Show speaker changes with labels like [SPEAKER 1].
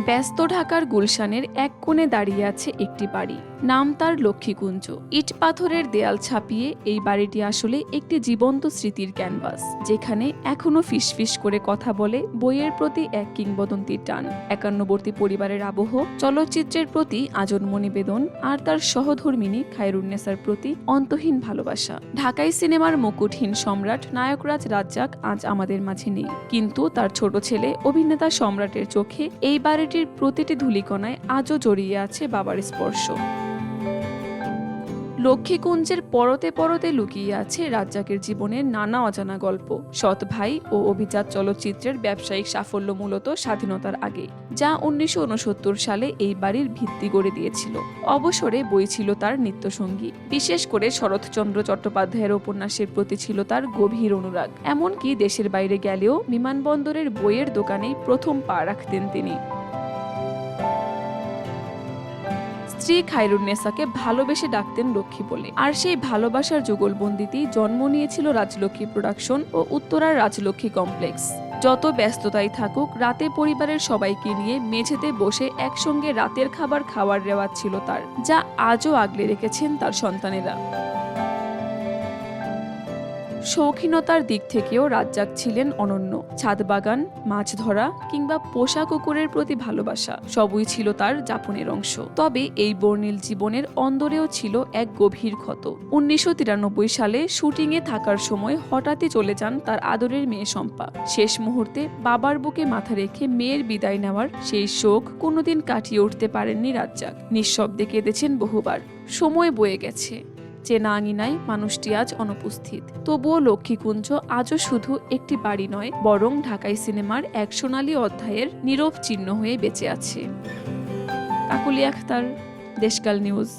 [SPEAKER 1] ব্যস্ত ঢাকার গুলশানের এক কোণে দাঁড়িয়ে আছে একটি বাড়ি, নাম তার লক্ষ্মীকুঞ্জ। ইট পাথরের দেয়াল ছাপিয়ে এই বাড়িটি আসলে একটি জীবন্ত স্মৃতির ক্যানভাস, যেখানে এখনো ফিসফিস করে কথা বলে বইয়ের প্রতি এক কিংবদন্তির টান, একান্নবর্তী পরিবারের আবহ, চলচ্চিত্রের প্রতি আজন্ম নিবেদন আর তার সহধর্মিনী খায়রুন্নেসার প্রতি অন্তহীন ভালোবাসা। ঢাকাই সিনেমার মুকুটহীন সম্রাট নায়করাজ রাজ্জাক আজ আমাদের মাঝে নেই, কিন্তু তার ছোট ছেলে অভিনেতা সম্রাটের চোখে এই বাড়িটির প্রতিটি ধূলিকণায় আজও জড়িয়ে আছে বাবার স্পর্শ। লক্ষ্মীকুঞ্জের পরতে পরতে লুকিয়ে আছে রাজ্জাকের জীবনের নানা অজানা গল্প। সৎ ভাই ও অভিজাত চলচ্চিত্রের ব্যবসায়িক সাফল্য মূলত স্বাধীনতার আগে, যা 1969 সালে এই বাড়ির ভিত্তি গড়ে দিয়েছিল। অবসরে বই ছিল তার নিত্যসঙ্গী, বিশেষ করে শরৎচন্দ্র চট্টোপাধ্যায়ের উপন্যাসের প্রতি ছিল তার গভীর অনুরাগ। এমনকি দেশের বাইরে গেলেও বিমানবন্দরের বইয়ের দোকানেই প্রথম পা রাখতেন তিনি। স্ত্রী খায়রুন্নেসাকে ভালোবেসে ডাকতেন লক্ষ্মী বলে, আর সেই ভালোবাসার যুগলবন্দিতেই জন্ম নিয়েছিল রাজলক্ষ্মী প্রোডাকশন ও উত্তরার রাজলক্ষ্মী কমপ্লেক্স। যত ব্যস্ততাই থাকুক, রাতে পরিবারের সবাইকে নিয়ে মেঝেতে বসে একসঙ্গে রাতের খাবার খাওয়ার রেওয়াজ ছিল তার, যা আজও আগলে রেখেছেন তার সন্তানেরা। শৌখিনতার দিক থেকেও রাজ্জাক ছিলেন অনন্য। ছাদ বাগান, মাছ ধরা কিংবা পোষা কুকুরের প্রতি ভালোবাসা সবই ছিল তার যাপনের অংশ। তবে এই বর্ণিল জীবনের অন্দরেও ছিল এক গভীর ক্ষত। 1993 সালে শুটিংয়ে থাকার সময় হঠাৎই চলে যান তার আদরের মেয়ে শম্পা। শেষ মুহূর্তে বাবার বুকে মাথা রেখে মেয়ের বিদায় নেওয়ার সেই শোক কোনোদিন কাটিয়ে উঠতে পারেননি রাজ্জাক। নিঃশব্দে কেঁদেছেন বহুবার। সময় বয়ে গেছে, চেনা আঙিনায় মানুষটি আজ অনুপস্থিত। তবুও লক্ষ্মীকুঞ্জ আজও শুধু একটি বাড়ি নয়, বরং ঢাকাই সিনেমার এক সোনালী অধ্যায়ের নীরব চিহ্ন হয়ে বেঁচে আছে। কাকলি আখতার, দেশকাল নিউজ।